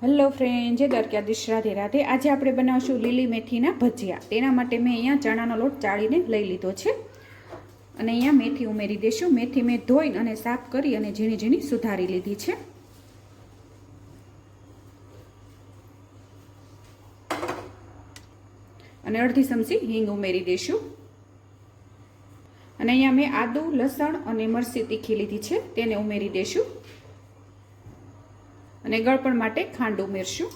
Hello friend, જય દ્વારકાધીશ, રાધે રાધે। આજે આપણે બનાવશું લીલી મેથીના ભજીયા। તેના માટે મેં અહીંયા ચણાનો લોટ ચાળીને લઈ લીધો છે અને અહીંયા મેથી ઉમેરી દઈશું। મેથી મેં ધોઈને અને સાફ કરી અને ઝીણી ઝીણી સુધારી લીધી છે। અને અડધી ચમચી હિંગ ઉમેરી દઈશું। અને અહીંયા મેં આદુ, લસણ અને મરચી તીખી લીધી છે, તેને ઉમેરી દઈશું। અને ગળપણ માટે ખાંડ ઉમેરશું।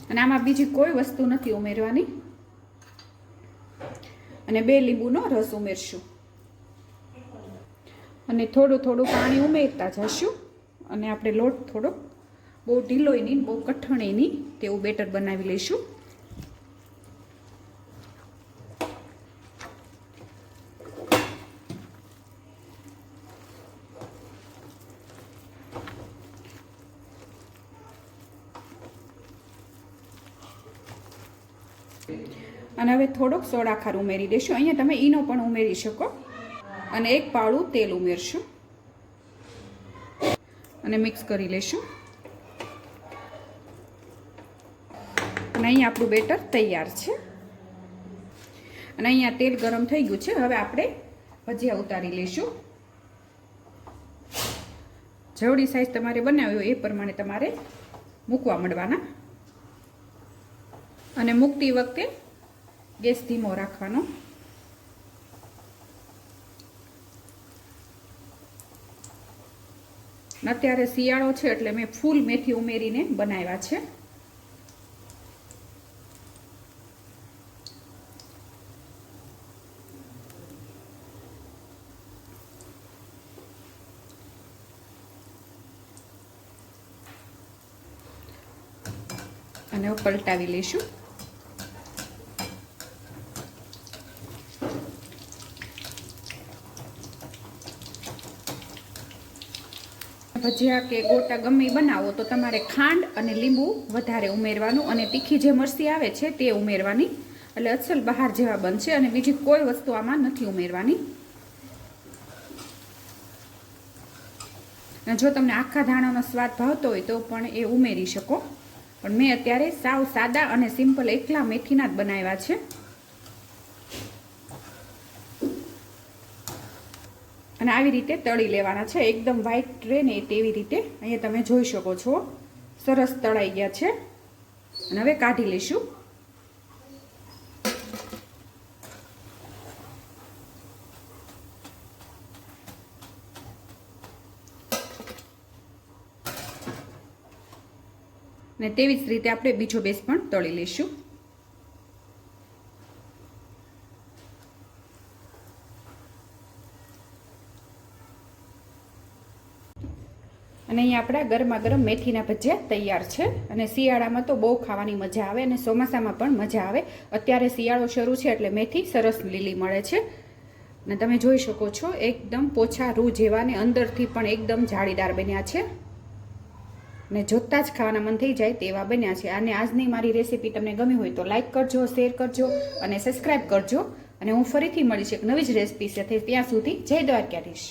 અને આમાં બીજી કોઈ વસ્તુ નથી ઉમેરવાની। અને 2 લીંબુનો રસ ઉમેરશું અને થોડું થોડું પાણી ઉમેરતા જશું। અને આપણે લોટ થોડો બહુ ઢીલોય નહીં, બહુ કઠણ નહીં તેવું બેટર બનાવી લઈશું। અને હવે થોડોક સોડા ખાર ઉમેરી દઈશું। અહીંયા તમે ઈનો પણ ઉમેરી શકો। અને 1 પાવડું તેલ ઉમેરશું અને મિક્સ કરી લઈશું। અને અહીંયા આપણું બેટર તૈયાર છે। અને અહીંયા તેલ ગરમ થઈ ગયું છે। હવે આપણે ભજીયા ઉતારી લઈશું। જેવડી સાઈઝ તમારે બનાવી હોય એ પ્રમાણે તમારે મૂકવા માંડવાના। અને મૂકતી વખતે ગેસ ધીમો રાખવાનો। અત્યારે શિયાળો છે એટલે મેં ફૂલ મેથી ઉમેરીને બનાવ્યા છે। અને પલટાવી લઈશું। ભજીયા કે ગોટા ગમે બનાવો તો તમારે ખાંડ અને લીંબુ વધારે ઉમેરવાનું અને તીખી જે મરચી આવે છે તે ઉમેરવાની, એટલે અસલ બહાર જેવા બનશે। અને બીજી કોઈ વસ્તુ આમાં નથી ઉમેરવાની। અને જો તમને આખા ધાણાનો સ્વાદ ભાવતો હોય તો પણ એ ઉમેરી શકો, પણ મેં અત્યારે સાવ સાદા અને સિમ્પલ એકલા મેથીના જ બનાવ્યા છે। અને આવી રીતે તળી લેવાના છે, એકદમ વ્હાઈટ રહે ને તેવી રીતે। અહીંયા તમે જોઈ શકો છો સરસ તળાઈ ગયા છે। અને હવે કાઢી લઈશું। અને તેવી જ રીતે આપણે બીજો બેઝ પણ તળી લઈશું। અને અહીંયા આપણા ગરમા ગરમ મેથીના ભજીયા તૈયાર છે। અને શિયાળામાં તો બહુ ખાવાની મજા આવે અને ચોમાસામાં પણ મજા આવે। અત્યારે શિયાળો શરૂ છે એટલે મેથી સરસ લીલી મળે છે। અને તમે જોઈ શકો છો એકદમ પોછા રૂ જેવા ને અંદરથી પણ એકદમ જાળીદાર બન્યા છે। અને જોતાં જ ખાવાના મન થઈ જાય તેવા બન્યા છે। અને આજની મારી રેસીપી તમને ગમી હોય તો લાઈક કરજો, શેર કરજો અને સબસ્ક્રાઈબ કરજો। અને હું ફરીથી મળીશ એક નવી જ રેસીપી સાથે। ત્યાં સુધી જય દ્વારકાધીશ।